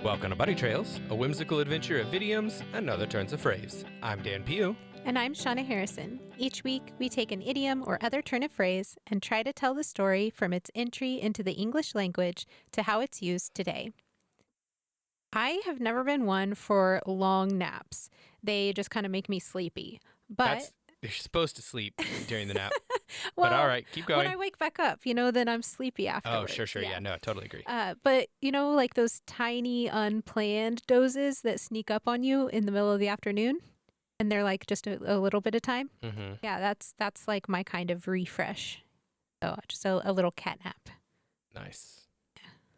Welcome to Bunny Trails, a whimsical adventure of idioms and other turns of phrase. I'm Dan Pugh. And I'm Shauna Harrison. Each week, we take an idiom or other turn of phrase and try to tell the story from its entry into the English language to how it's used today. I have never been one for long naps. They just kind of make me sleepy. But You're supposed to sleep during the nap. well, but all right, keep going. When I wake back up, then I'm sleepy afterwards. Oh, sure. Yeah, no, I totally agree. But, like those tiny unplanned dozes that sneak up on you in the middle of the afternoon, and they're like just a little bit of time. Mm-hmm. Yeah, that's like my kind of refresh. So just a little cat nap. Nice.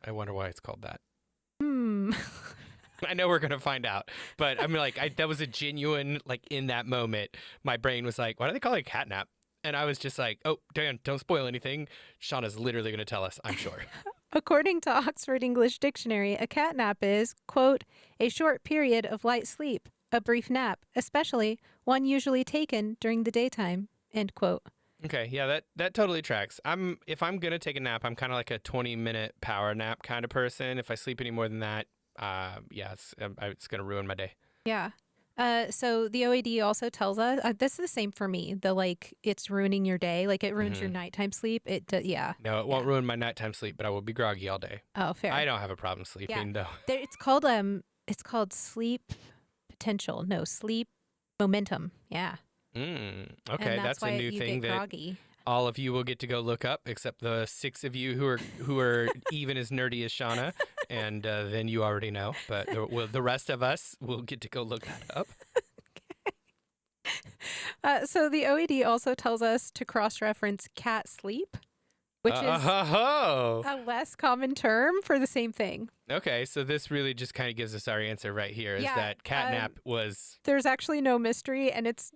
I wonder why it's called that. I know we're going to find out, but I'm like, that was a genuine, like in that moment, my brain was like, why do they call it a catnap? And I was just like, oh, Dan, don't spoil anything. Shauna's literally going to tell us, I'm sure. According to Oxford English Dictionary, a catnap is, quote, a short period of light sleep, a brief nap, especially one usually taken during the daytime, end quote. Okay, yeah, that totally tracks. If I'm going to take a nap, I'm kind of like a 20-minute power nap kind of person. If I sleep any more than that, it's going to ruin my day. Yeah. So the OAD also tells us, this is the same for me, it's ruining your day, like it ruins your nighttime sleep. Yeah. No, it won't ruin my nighttime sleep, but I will be groggy all day. Oh, fair. I don't have a problem sleeping, though. It's called sleep potential. No, sleep momentum. Yeah. Okay, that's a new thing that groggy. All of you will get to go look up, except the 6 of you who are even as nerdy as Shauna, and then you already know. But the rest of us will get to go look that up. Okay. So the OED also tells us to cross-reference cat sleep, which is a less common term for the same thing. Okay, so this really just kind of gives us our answer right here, is that catnap was... There's actually no mystery, and it's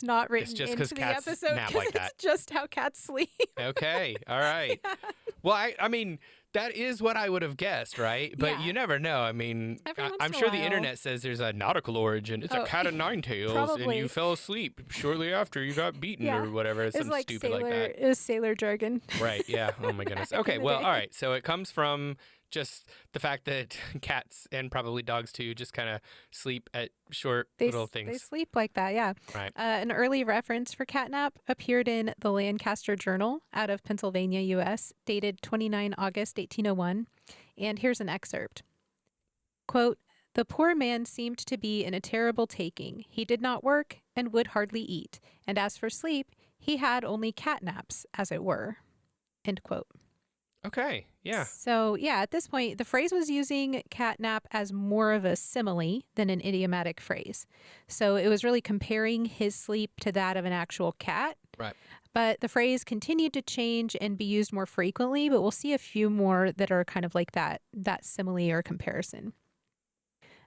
not written into the episode nap like that. It's just how cats sleep. Okay, all right. Yeah. Well, I mean, that is what I would have guessed, right? But you never know. I mean, I'm sure the internet says there's a nautical origin. It's a cat of nine tails, and you fell asleep shortly after you got beaten or whatever. It's something stupid like that. It was sailor jargon. Right, yeah. Oh, my goodness. Okay, well, all right. So it comes from just the fact that cats, and probably dogs too, just kind of sleep at short little things. They sleep like that, yeah. Right. An early reference for catnap appeared in the Lancaster Journal out of Pennsylvania, U.S., dated 29 August 1801. And here's an excerpt. Quote, the poor man seemed to be in a terrible taking. He did not work and would hardly eat. And as for sleep, he had only catnaps, as it were. End quote. Okay, yeah. So, at this point, the phrase was using catnap as more of a simile than an idiomatic phrase. So it was really comparing his sleep to that of an actual cat. Right. But the phrase continued to change and be used more frequently, but we'll see a few more that are kind of like that simile or comparison.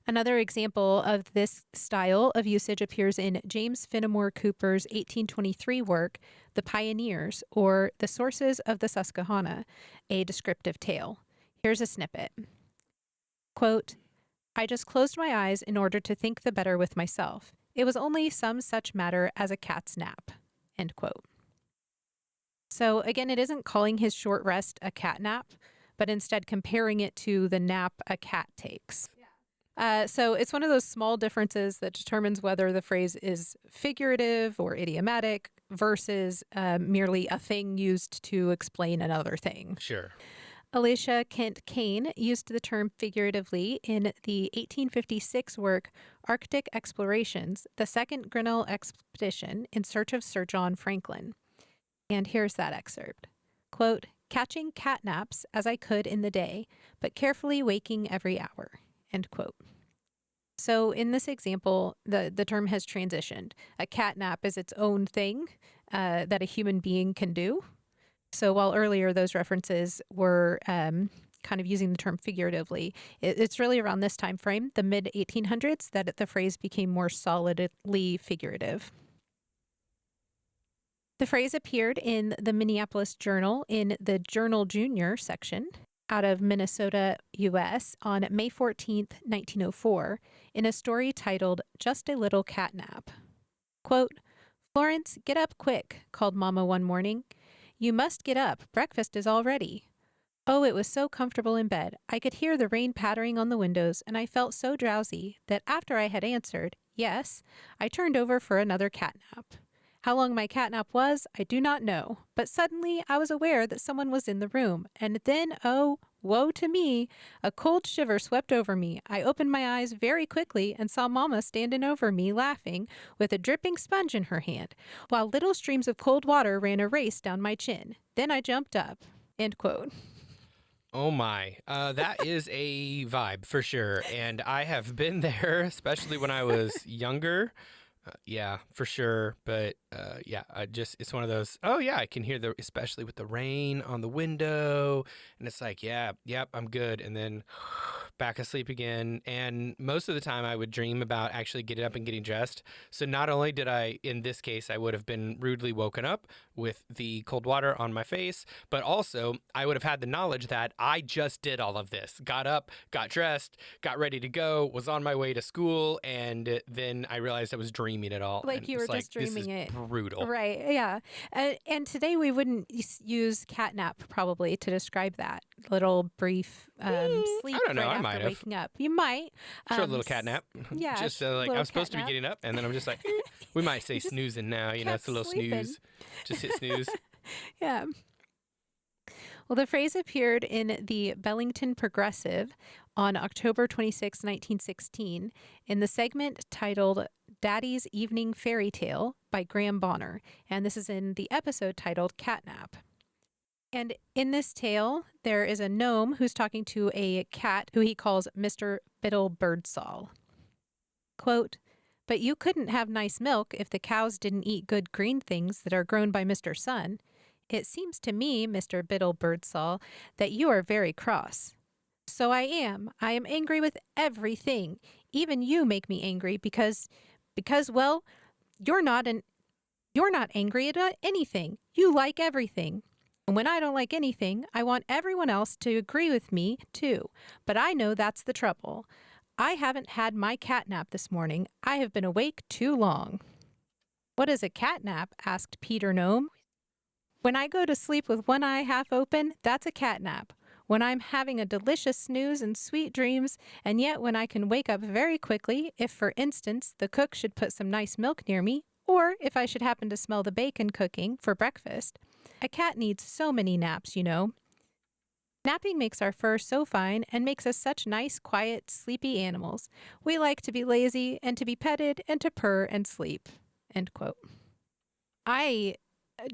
Another example of this style of usage appears in James Fenimore Cooper's 1823 work, The Pioneers, or The Sources of the Susquehanna, a descriptive tale. Here's a snippet. Quote, I just closed my eyes in order to think the better with myself. It was only some such matter as a cat's nap. End quote. So again, it isn't calling his short rest a cat nap, but instead comparing it to the nap a cat takes. So it's one of those small differences that determines whether the phrase is figurative or idiomatic versus merely a thing used to explain another thing. Sure. Alicia Kent Kane used the term figuratively in the 1856 work Arctic Explorations, the Second Grinnell Expedition in Search of Sir John Franklin. And here's that excerpt. Quote, catching catnaps as I could in the day, but carefully waking every hour. End quote. So in this example, the term has transitioned. A catnap is its own thing that a human being can do. So while earlier those references were kind of using the term figuratively, it's really around this time frame, the mid-1800s, that the phrase became more solidly figurative. The phrase appeared in the Minneapolis Journal in the Journal Junior section out of Minnesota, U.S. on May 14th, 1904, in a story titled Just a Little Catnap. Quote, Florence, get up quick, called Mama one morning. You must get up. Breakfast is all ready. Oh, it was so comfortable in bed. I could hear the rain pattering on the windows, and I felt so drowsy that after I had answered, yes, I turned over for another catnap. How long my catnap was, I do not know, but suddenly I was aware that someone was in the room, and then, oh, woe to me, a cold shiver swept over me. I opened my eyes very quickly and saw Mama standing over me laughing with a dripping sponge in her hand, while little streams of cold water ran a race down my chin. Then I jumped up. End quote. Oh my, that is a vibe for sure. And I have been there, especially when I was younger. Yeah, for sure. But yeah, it's one of those, oh yeah, I can hear especially with the rain on the window. And it's like, yeah, yep, I'm good. And then back asleep again. And most of the time I would dream about actually getting up and getting dressed. So not only did in this case, I would have been rudely woken up with the cold water on my face, but also I would have had the knowledge that I just did all of this, got up, got dressed, got ready to go, was on my way to school. And then I realized I was dreaming it all. Like you were just dreaming it. Brutal. Right. Yeah. And today we wouldn't use catnap probably to describe that little brief sleep I don't know. right I after might have. waking up. You might. Sure, a little catnap. Yeah. Just like I was supposed to be getting up, and then I'm just like, we might say snoozing now. You know, it's a little sleeping. snooze. Just hit snooze. Yeah. Well, the phrase appeared in the Bellington Progressive on October 26, 1916, in the segment titled Daddy's Evening Fairy Tale by Graham Bonner. And this is in the episode titled Catnap. And in this tale, there is a gnome who's talking to a cat who he calls Mr. Biddle Birdsall. Quote, "But you couldn't have nice milk if the cows didn't eat good green things that are grown by Mr. Sun. It seems to me, Mr. Biddle Birdsall, that you are very cross." "So I am. I am angry with everything. Even you make me angry because, well, you're not angry about anything. You like everything. And when I don't like anything, I want everyone else to agree with me, too. But I know that's the trouble. I haven't had my catnap this morning. I have been awake too long." "What is a catnap?" asked Peter Gnome. "When I go to sleep with one eye half open, that's a catnap. When I'm having a delicious snooze and sweet dreams, and yet when I can wake up very quickly, if, for instance, the cook should put some nice milk near me, or if I should happen to smell the bacon cooking for breakfast. A cat needs so many naps, you know. Napping makes our fur so fine and makes us such nice, quiet, sleepy animals. We like to be lazy and to be petted and to purr and sleep." End quote. I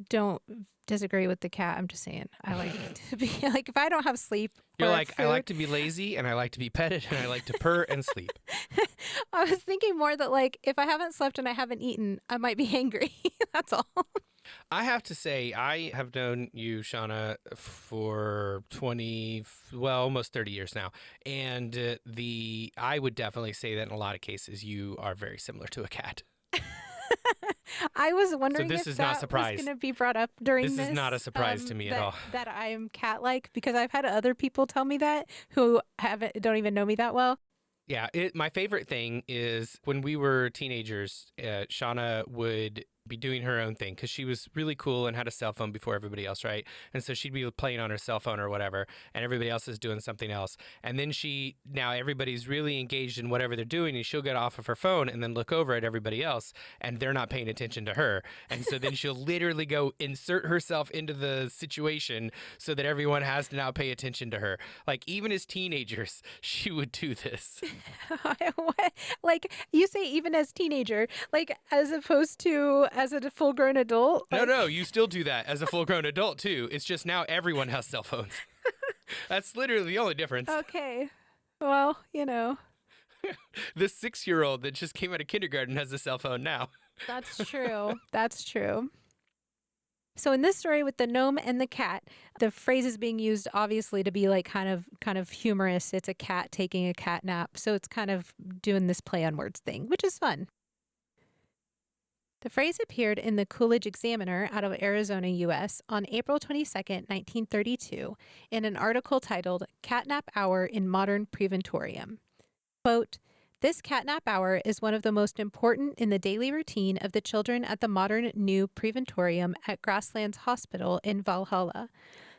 don't disagree with the cat. I'm just saying I like to be like, if I don't have sleep, you're like, food, I like to be lazy and I like to be petted and I like to purr and sleep. I was thinking more that like if I haven't slept and I haven't eaten, I might be hangry. That's all. I have to say, I have known you, Shauna, for almost 30 years now. And I would definitely say that in a lot of cases, you are very similar to a cat. I was wondering so this if is that not surprise. was going to be brought up during this. This is not a surprise to me at all. That I'm cat-like, because I've had other people tell me that who don't even know me that well. Yeah, my favorite thing is when we were teenagers, Shauna would be doing her own thing because she was really cool and had a cell phone before everybody else, right? And so she'd be playing on her cell phone or whatever, and everybody else is doing something else. And then now everybody's really engaged in whatever they're doing, and she'll get off of her phone and then look over at everybody else, and they're not paying attention to her. And so then she'll literally go insert herself into the situation so that everyone has to now pay attention to her. Like, even as teenagers, she would do this. What? Like, you say even as teenager, like as opposed to as a full-grown adult? Like... No, you still do that as a full-grown adult too. It's just now everyone has cell phones. That's literally the only difference. Okay. Well, you know. The 6-year-old that just came out of kindergarten has a cell phone now. That's true. That's true. So in this story with the gnome and the cat, the phrase is being used obviously to be like kind of humorous. It's a cat taking a cat nap. So it's kind of doing this play on words thing, which is fun. The phrase appeared in the Coolidge Examiner out of Arizona, U.S. on April 22, 1932, in an article titled Catnap Hour in Modern Preventorium. Quote, "This catnap hour is one of the most important in the daily routine of the children at the modern new Preventorium at Grasslands Hospital in Valhalla.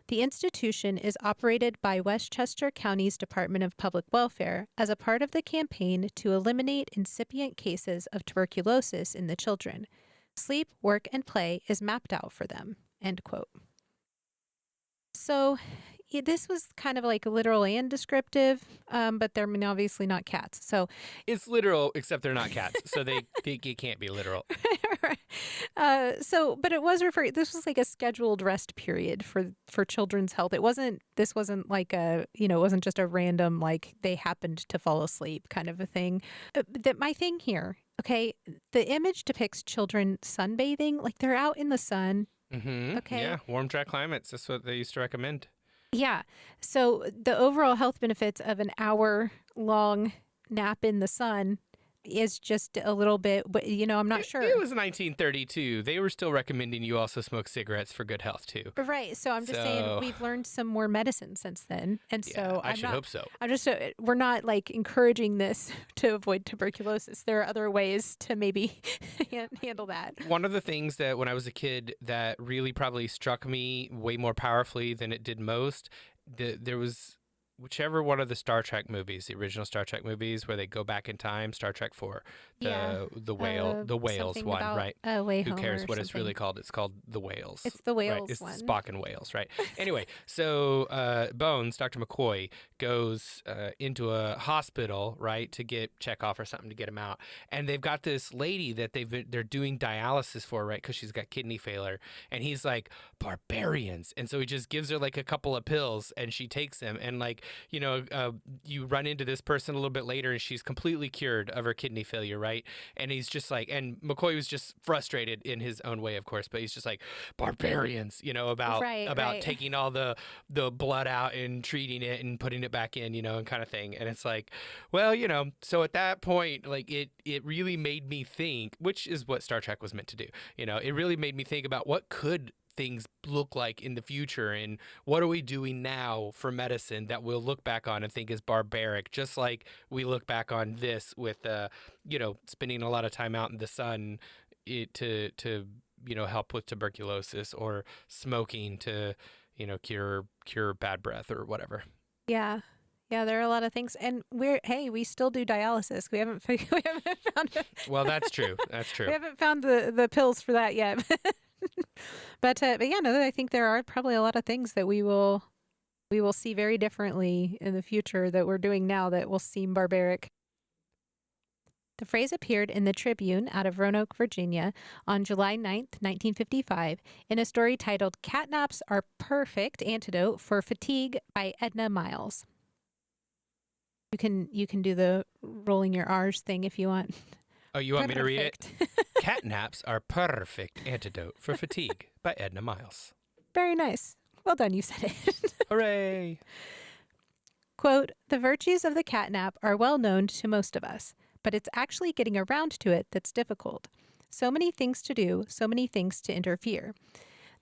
The institution is operated by Westchester County's Department of Public Welfare as a part of the campaign to eliminate incipient cases of tuberculosis in the children. Sleep, work, and play is mapped out for them. End quote. So this was kind of like literal and descriptive, but they're obviously not cats. So it's literal, except they're not cats, so they can't be literal. But it was referring. This was like a scheduled rest period for children's health. This wasn't like it wasn't just a random like they happened to fall asleep kind of a thing. That my thing here. Okay, the image depicts children sunbathing, like they're out in the sun. Mm-hmm. Okay. Yeah, warm, dry climates. That's what they used to recommend. Yeah. So the overall health benefits of an hour-long nap in the sun is just a little bit, but I'm not sure. It was 1932. They were still recommending you also smoke cigarettes for good health too. Right. So I'm just saying we've learned some more medicine since then, and so I should hope so. We're not like encouraging this to avoid tuberculosis. There are other ways to maybe handle that. One of the things that when I was a kid that really probably struck me way more powerfully than it did most, there was whichever one of the Star Trek movies, the original Star Trek movies, where they go back in time, Star Trek 4, the whales one, right? Who cares what it's really called? It's called the Whales. It's the Whales right? It's one. Spock and Whales, right? Anyway, so Bones, Dr. McCoy, goes into a hospital, right, to get Chekhov or something to get him out, and they've got this lady that they're doing dialysis for, right, because she's got kidney failure, and he's like, barbarians, and so he just gives her like a couple of pills, and she takes them, and like, you run into this person a little bit later and she's completely cured of her kidney failure, right? And he's just like, and McCoy was just frustrated in his own way, of course, but he's just like, barbarians, about taking all the blood out and treating it and putting it back in, and kind of thing. And it's like, well, so at that point, like it really made me think, which is what Star Trek was meant to do. It really made me think about what could things look like in the future, and what are we doing now for medicine that we'll look back on and think is barbaric, just like we look back on this with spending a lot of time out in the sun to help with tuberculosis, or smoking to cure bad breath or whatever. Yeah, there are a lot of things, and we still do dialysis. We haven't found it. Well, that's true. We haven't found the pills for that yet. But yeah, no, I think there are probably a lot of things that we will see very differently in the future that we're doing now that will seem barbaric. The phrase appeared in the Tribune out of Roanoke, Virginia on July 9th, 1955, in a story titled "Catnaps Are Perfect Antidote for Fatigue" by Edna Miles. You can do the rolling your R's thing if you want. Oh, you want me to read it? Catnaps are perfect antidote for fatigue by Edna Miles. Very nice. Well done, you said it. Hooray. Quote, "The virtues of the catnap are well known to most of us, but it's actually getting around to it that's difficult. So many things to do, so many things to interfere.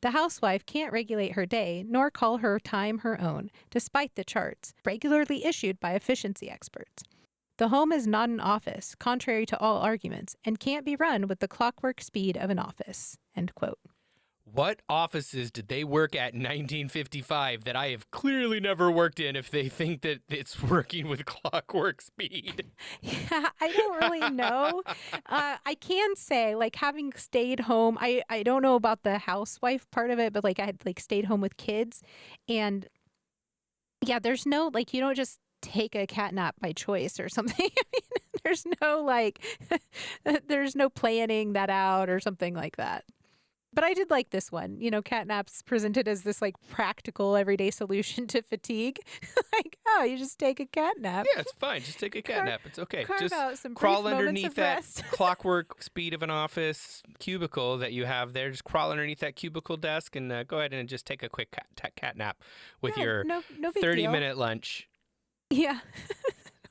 The housewife can't regulate her day, nor call her time her own, despite the charts, regularly issued by efficiency experts. The home is not an office, contrary to all arguments, and can't be run with the clockwork speed of an office." End quote. What offices did they work at in 1955 that I have clearly never worked in if they think that it's working with clockwork speed? Yeah, I don't really know. I can say, like, having stayed home, I don't know about the housewife part of it, but like I had like stayed home with kids, and yeah, there's no, like, you don't just take a cat nap by choice or something. I mean, there's no there's no planning that out or something like that. But I did like this one. Cat naps presented as this like practical everyday solution to fatigue. Like, oh, you just take a cat nap. Yeah, it's fine. Just take a cat nap. It's okay. Just out some crawl underneath that clockwork speed of an office cubicle that you have there. Just crawl underneath that cubicle desk and go ahead and just take a quick cat nap with your no 30-minute lunch. Yeah,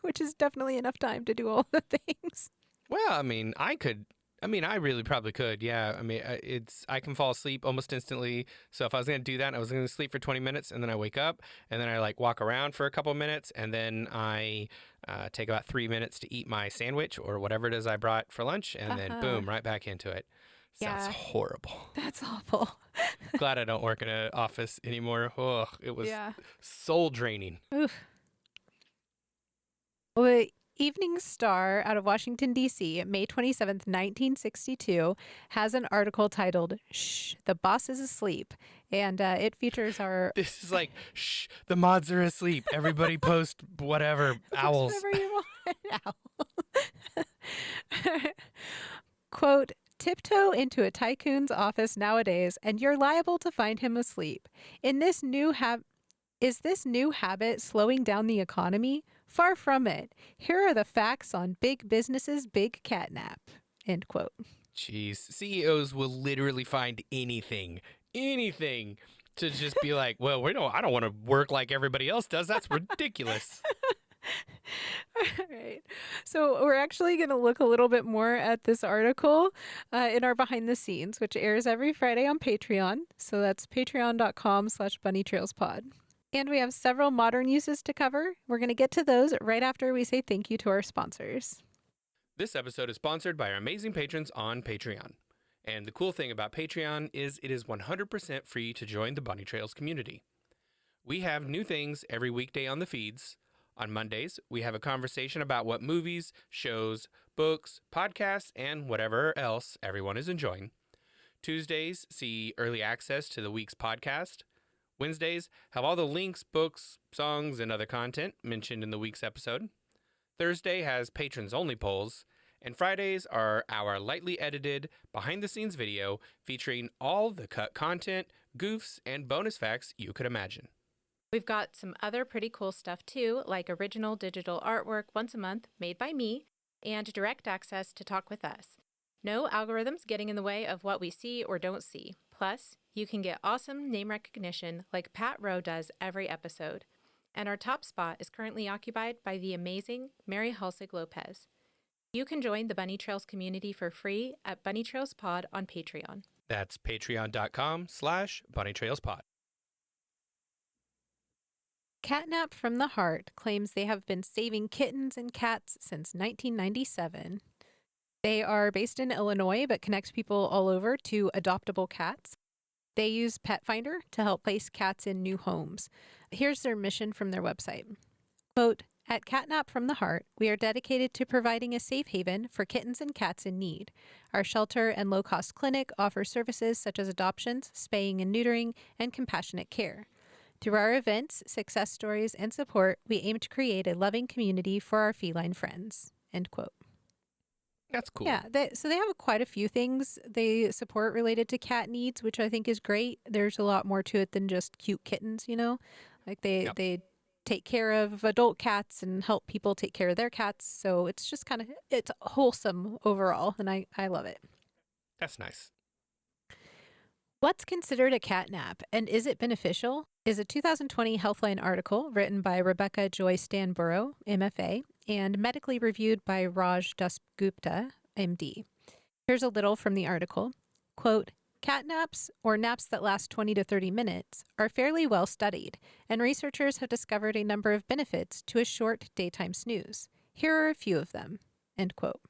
which is definitely enough time to do all the things. Well, I mean, I really probably could. Yeah. I mean, I can fall asleep almost instantly. So if I was going to do that, I was going to sleep for 20 minutes and then I wake up and then I like walk around for a couple of minutes and then I take about 3 minutes to eat my sandwich or whatever it is I brought for lunch and then boom, right back into it. Sounds horrible. That's awful. Glad I don't work in an office anymore. Oh, it was soul draining. Oof. Well, Evening Star out of Washington, D.C., May 27th, 1962, has an article titled, "Shh, the boss is asleep." And it features our... This is like, shh, the mods are asleep. Everybody post whatever, owls. Post whatever you want. Owl. Quote, "Tiptoe into a tycoon's office nowadays, and you're liable to find him asleep. Is this new habit slowing down the economy? Far from it. Here are the facts on big business's big catnap." End quote. Jeez, CEOs will literally find anything to just be like, well, I don't want to work like everybody else does. That's ridiculous. All right. So we're actually going to look a little bit more at this article in our behind the scenes, which airs every Friday on Patreon. So that's patreon.com/bunnytrailspod. And we have several modern uses to cover. We're going to get to those right after we say thank you to our sponsors. This episode is sponsored by our amazing patrons on Patreon. And the cool thing about Patreon is it is 100% free to join the Bunny Trails community. We have new things every weekday on the feeds. On Mondays, we have a conversation about what movies, shows, books, podcasts, and whatever else everyone is enjoying. Tuesdays see early access to the week's podcast. Wednesdays have all the links, books, songs, and other content mentioned in the week's episode. Thursday has patrons-only polls. And Fridays are our lightly edited, behind-the-scenes video featuring all the cut content, goofs, and bonus facts you could imagine. We've got some other pretty cool stuff too, like original digital artwork once a month made by me, and direct access to talk with us. No algorithms getting in the way of what we see or don't see. Plus, you can get awesome name recognition like Pat Rowe does every episode. And our top spot is currently occupied by the amazing Mary Halsig Lopez. You can join the Bunny Trails community for free at Bunny Trails Pod on Patreon. That's patreon.com/bunnytrailspod. Catnap from the Heart claims they have been saving kittens and cats since 1997. They are based in Illinois, but connect people all over to adoptable cats. They use Pet Finder to help place cats in new homes. Here's their mission from their website. Quote, "At Catnap from the Heart, we are dedicated to providing a safe haven for kittens and cats in need. Our shelter and low-cost clinic offer services such as adoptions, spaying and neutering, and compassionate care. Through our events, success stories, and support, we aim to create a loving community for our feline friends." End quote. That's cool. Yeah, so they have quite a few things they support related to cat needs, which I think is great. There's a lot more to it than just cute kittens, you know? Like they take care of adult cats and help people take care of their cats. So it's just it's wholesome overall, and I love it. That's nice. What's considered a catnap, and is it beneficial? Is a 2020 Healthline article written by Rebecca Joy Stanborough, MFA, and medically reviewed by Raj Dasgupta, MD. Here's a little from the article. Quote, "Catnaps, or naps that last 20 to 30 minutes, are fairly well studied, and researchers have discovered a number of benefits to a short daytime snooze. Here are a few of them." End quote.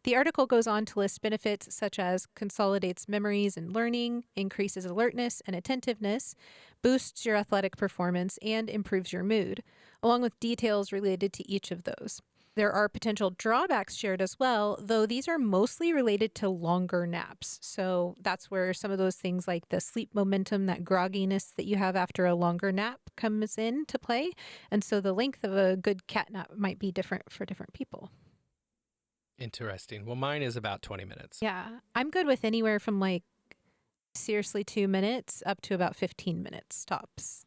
The article goes on to list benefits such as consolidates memories and learning, increases alertness and attentiveness, boosts your athletic performance, and improves your mood, along with details related to each of those. There are potential drawbacks shared as well, though these are mostly related to longer naps. So that's where some of those things like the sleep momentum, that grogginess that you have after a longer nap comes into play. And so the length of a good cat nap might be different for different people. Interesting. Well, mine is about 20 minutes. Yeah. I'm good with anywhere from seriously 2 minutes up to about 15 minutes tops.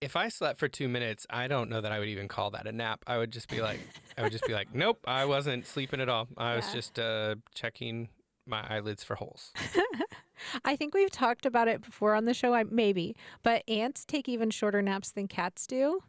If I slept for 2 minutes, I don't know that I would even call that a nap. I would just be like, nope, I wasn't sleeping at all. I was just checking my eyelids for holes. I think we've talked about it before on the show, maybe, but ants take even shorter naps than cats do.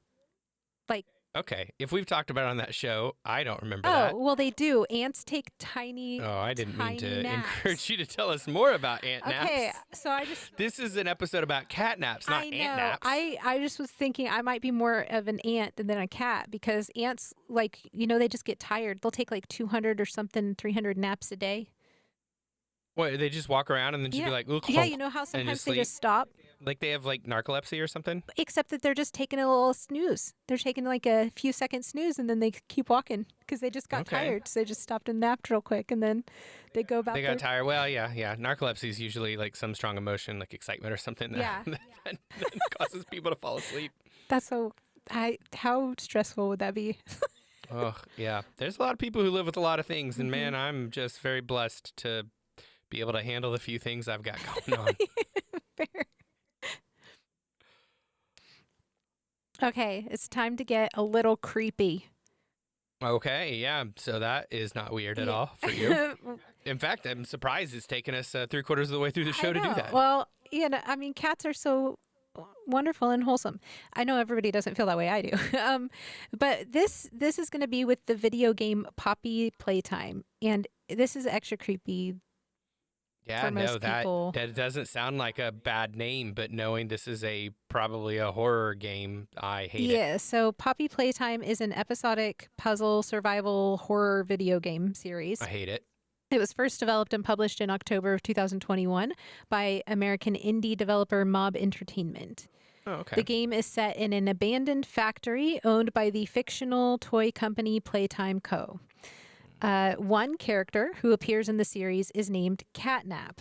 Okay, if we've talked about it on that show, I don't remember that. Oh, well, they do. Ants take tiny I didn't mean to naps. encourage you to tell us more about ant naps. Okay, so This is an episode about cat naps, not ant naps. I just was thinking I might be more of an ant than a cat because ants, they just get tired. They'll take 200 or something, 300 naps a day. What, they just walk around and then just be like, yeah, you know how sometimes they just stop? Like they have like narcolepsy or something? Except that they're just taking a little snooze. They're taking like a few seconds snooze and then they keep walking because they just got tired. So they just stopped and napped real quick and then they go about They got tired. Well, yeah. Narcolepsy is usually like some strong emotion, like excitement or something that causes people to fall asleep. That's how stressful would that be? Oh, yeah. There's a lot of people who live with a lot of things. And man, I'm just very blessed to be able to handle the few things I've got going on. Fair. Okay, it's time to get a little creepy. Okay, yeah. So that is not weird at all for you. In fact, I'm surprised it's taken us 3/4 of the way through the show to do that. Well, I mean, cats are so wonderful and wholesome. I know everybody doesn't feel that way. I do. But this is going to be with the video game Poppy Playtime, and this is extra creepy. Yeah, no, that doesn't sound like a bad name, but knowing this is probably a horror game, I hate it. Yeah, so Poppy Playtime is an episodic puzzle survival horror video game series. I hate it. It was first developed and published in October of 2021 by American indie developer Mob Entertainment. Oh, okay. The game is set in an abandoned factory owned by the fictional toy company Playtime Co. One character who appears in the series is named Catnap.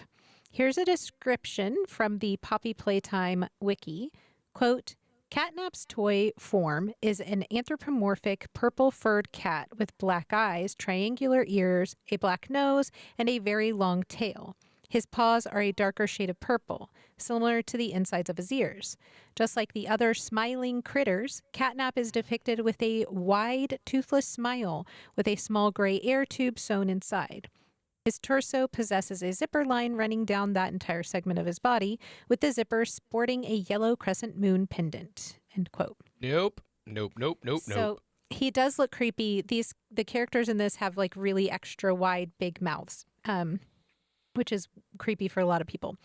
Here's a description from the Poppy Playtime wiki. Quote, Catnap's toy form is an anthropomorphic purple-furred cat with black eyes, triangular ears, a black nose, and a very long tail. His paws are a darker shade of purple, similar to the insides of his ears. Just like the other smiling critters, Catnap is depicted with a wide, toothless smile with a small gray air tube sewn inside. His torso possesses a zipper line running down that entire segment of his body, with the zipper sporting a yellow crescent moon pendant. End quote. Nope. So he does look creepy. The characters in this have like really extra wide, big mouths, which is creepy for a lot of people.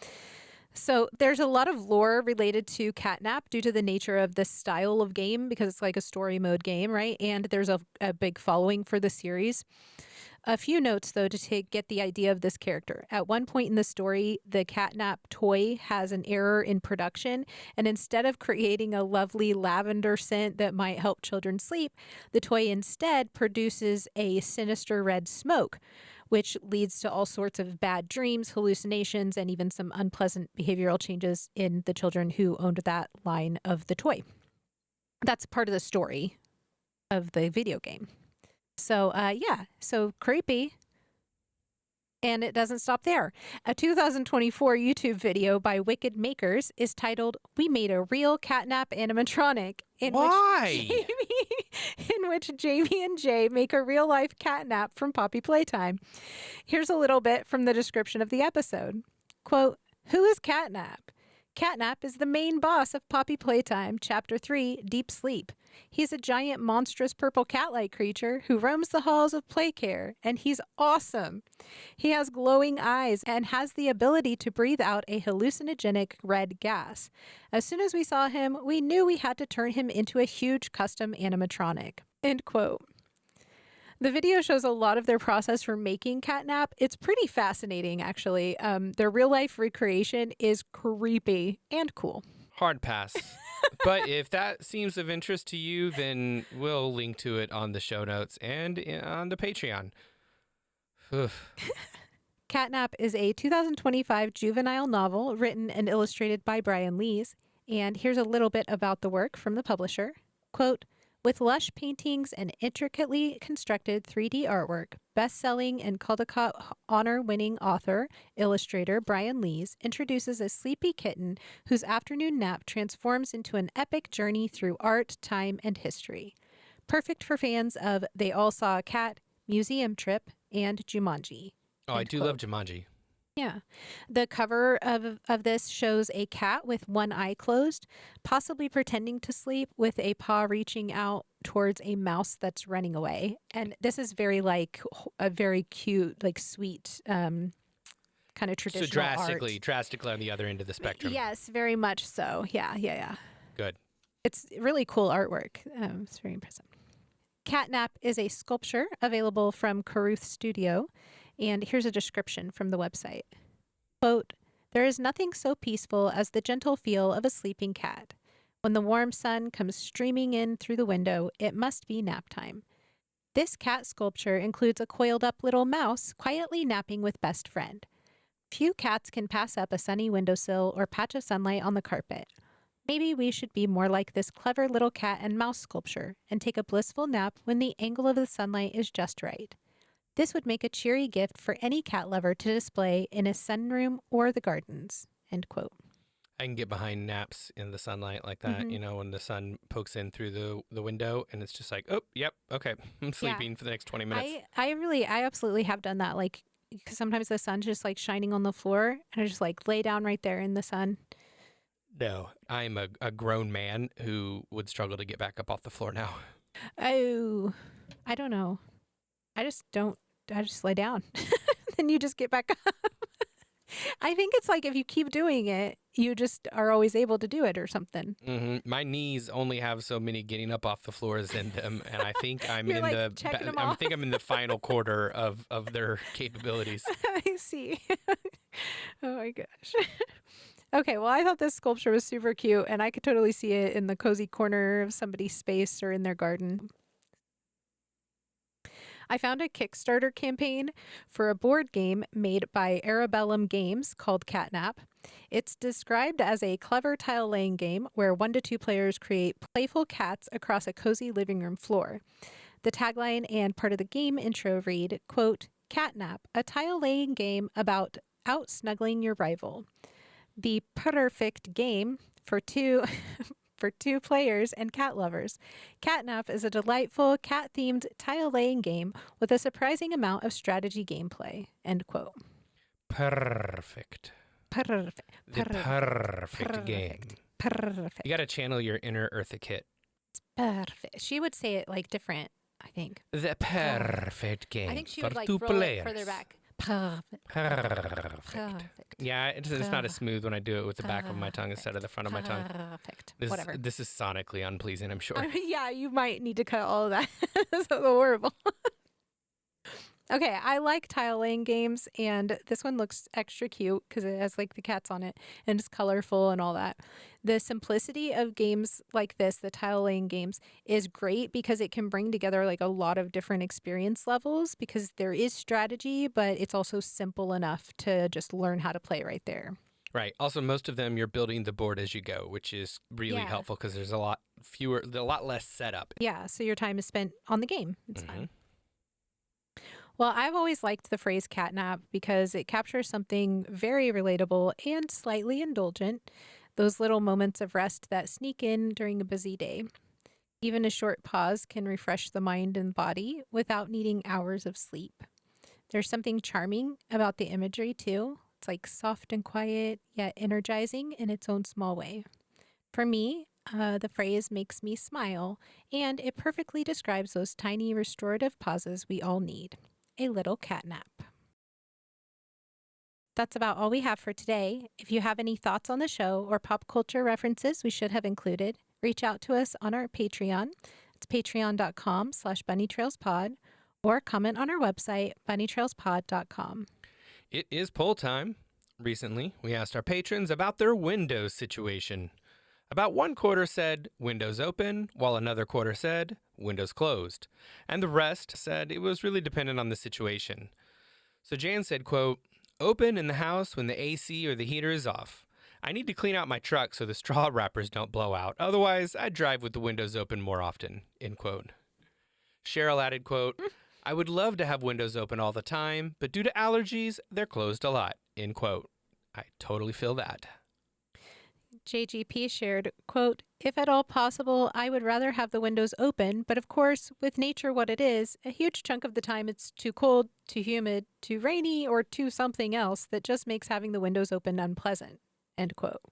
So there's a lot of lore related to Catnap due to the nature of this style of game, because it's like a story mode game, right? And there's a big following for the series. A few notes, though, to get the idea of this character. At one point in the story, the Catnap toy has an error in production, and instead of creating a lovely lavender scent that might help children sleep, the toy instead produces a sinister red smoke, which leads to all sorts of bad dreams, hallucinations, and even some unpleasant behavioral changes in the children who owned that line of the toy. That's part of the story of the video game. So, so creepy. And it doesn't stop there. A 2024 YouTube video by Wicked Makers is titled, We Made a Real Catnap Animatronic. In which Jamie and Jay make a real-life catnap from Poppy Playtime. Here's a little bit from the description of the episode. Quote, who is Catnap? Catnap is the main boss of Poppy Playtime, Chapter 3, Deep Sleep. He's a giant, monstrous purple cat-like creature who roams the halls of Playcare, and he's awesome. He has glowing eyes and has the ability to breathe out a hallucinogenic red gas. As soon as we saw him, we knew we had to turn him into a huge custom animatronic. End quote. The video shows a lot of their process for making Catnap. It's pretty fascinating, actually. Their real-life recreation is creepy and cool. Hard pass. But if that seems of interest to you, then we'll link to it on the show notes and on the Patreon. Catnap is a 2025 juvenile novel written and illustrated by Brian Lees. And here's a little bit about the work from the publisher. Quote, with lush paintings and intricately constructed 3D artwork, best-selling and Caldecott honor-winning author, illustrator Brian Lees introduces a sleepy kitten whose afternoon nap transforms into an epic journey through art, time, and history. Perfect for fans of They All Saw a Cat, Museum Trip, and Jumanji. Oh, I do love Jumanji. Yeah. The cover of this shows a cat with one eye closed, possibly pretending to sleep, with a paw reaching out towards a mouse that's running away. And this is very like a very cute, like sweet, kind of traditional drastically on the other end of the spectrum. Yes, very much so. Yeah. Good. It's really cool artwork. It's very impressive. Catnap is a sculpture available from Caruth Studio. And here's a description from the website. Quote, "There is nothing so peaceful as the gentle feel of a sleeping cat. When the warm sun comes streaming in through the window, it must be nap time. This cat sculpture includes a coiled up little mouse quietly napping with best friend. Few cats can pass up a sunny windowsill or patch of sunlight on the carpet. Maybe we should be more like this clever little cat and mouse sculpture and take a blissful nap when the angle of the sunlight is just right. This would make a cheery gift for any cat lover to display in a sunroom or the gardens." End quote. I can get behind naps in the sunlight like that, when the sun pokes in through the window and it's just like, oh, yep, okay, I'm sleeping for the next 20 minutes. I absolutely have done that. Like, because sometimes the sun's just like shining on the floor and I just like lay down right there in the sun. No, I'm a grown man who would struggle to get back up off the floor now. Oh, I don't know. I just lay down. Then you just get back up. I think it's like if you keep doing it, you just are always able to do it or something. Mm-hmm. My knees only have so many getting up off the floors in them, and I think I'm I think I'm in the final quarter of their capabilities. I see. Oh my gosh. Okay, well, I thought this sculpture was super cute, and I could totally see it in the cozy corner of somebody's space or in their garden. I found a Kickstarter campaign for a board game made by Arabellum Games called Catnap. It's described as a clever tile-laying game where 1 to 2 players create playful cats across a cozy living room floor. The tagline and part of the game intro read, quote, "Catnap, a tile-laying game about out-snuggling your rival. The perfect game for two players and cat lovers. Catnap is a delightful cat-themed tile-laying game with a surprising amount of strategy gameplay." End quote. Perfect. The perfect game. Perfect. You got to channel your inner Eartha Kitt. It's perfect. She would say it like different, I think. The perfect game. I think she for would like two roll players. it further back. Perfect. Perfect. Yeah, it's not as smooth when I do it with the back of my tongue instead of the front of my tongue. Perfect. Whatever. This is sonically unpleasing, I'm sure. Yeah, you might need to cut all of that. That's so horrible. Okay, I like tile laying games, and this one looks extra cute because it has like the cats on it and it's colorful and all that. The simplicity of games like this, the tile laying games, is great because it can bring together like a lot of different experience levels because there is strategy, but it's also simple enough to just learn how to play right there. Right. Also, most of them you're building the board as you go, which is really helpful because there's a lot less setup. Yeah, so your time is spent on the game. It's fun. Well, I've always liked the phrase catnap because it captures something very relatable and slightly indulgent, those little moments of rest that sneak in during a busy day. Even a short pause can refresh the mind and body without needing hours of sleep. There's something charming about the imagery, too. It's like soft and quiet, yet energizing in its own small way. For me, the phrase makes me smile, and it perfectly describes those tiny restorative pauses we all need. A little catnap. That's about all we have for today. If you have any thoughts on the show or pop culture references we should have included, reach out to us on our Patreon. It's patreon.com/bunnytrailspod or comment on our website, bunnytrailspod.com. It is poll time. Recently, we asked our patrons about their Windows situation. About 1/4 said Windows open, while another quarter said Windows closed. And the rest said it was really dependent on the situation. So Jan said, quote, "Open in the house when the AC or the heater is off. I need to clean out my truck so the straw wrappers don't blow out. Otherwise, I drive with the windows open more often," end quote. Cheryl added, quote, "I would love to have windows open all the time, but due to allergies, they're closed a lot," end quote. I totally feel that. JGP shared, quote, "If at all possible, I would rather have the windows open, but of course, with nature what it is, a huge chunk of the time it's too cold, too humid, too rainy, or too something else that just makes having the windows open unpleasant," end quote.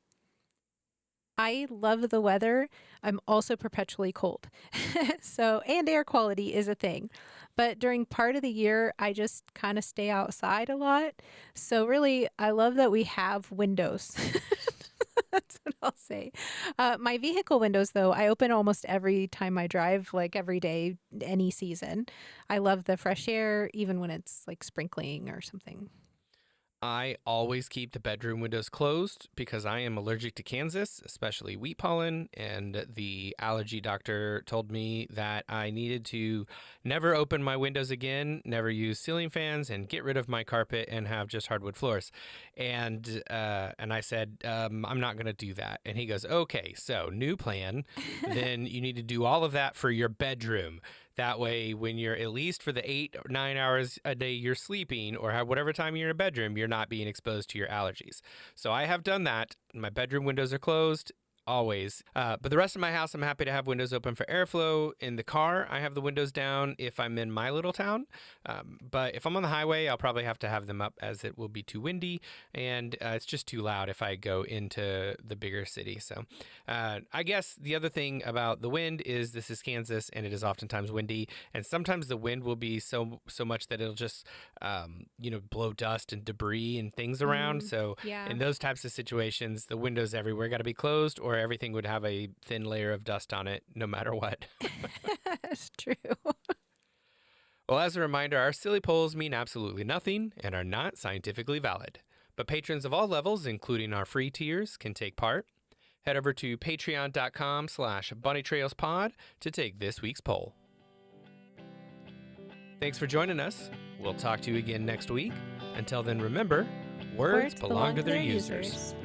I love the weather. I'm also perpetually cold. And air quality is a thing. But during part of the year, I just kind of stay outside a lot. So really, I love that we have windows. That's what I'll say. My vehicle windows, though, I open almost every time I drive, like every day, any season. I love the fresh air, even when it's like sprinkling or something. I always keep the bedroom windows closed because I am allergic to Kansas, especially wheat pollen. And the allergy doctor told me that I needed to never open my windows again, never use ceiling fans, and get rid of my carpet and have just hardwood floors. And I said, I'm not going to do that. And he goes, okay, so new plan. Then you need to do all of that for your bedroom. That way, when you're at least for the 8 or 9 hours a day you're sleeping or have whatever time you're in a bedroom, you're not being exposed to your allergies. So I have done that. My bedroom windows are closed. Always. But the rest of my house, I'm happy to have windows open for airflow. In the car, I have the windows down if I'm in my little town. But if I'm on the highway, I'll probably have to have them up as it will be too windy. And it's just too loud if I go into the bigger city. So I guess the other thing about the wind is this is Kansas and it is oftentimes windy. And sometimes the wind will be so much that it'll just, blow dust and debris and things around. So in those types of situations, the windows everywhere got to be closed or everything would have a thin layer of dust on it no matter what. That's true. Well, as a reminder, our silly polls mean absolutely nothing and are not scientifically valid. But patrons of all levels, including our free tiers, can take part. Head over to patreon.com/bunnytrailspod to take this week's poll. Thanks for joining us. We'll talk to you again next week. Until then, remember, words belong to their users.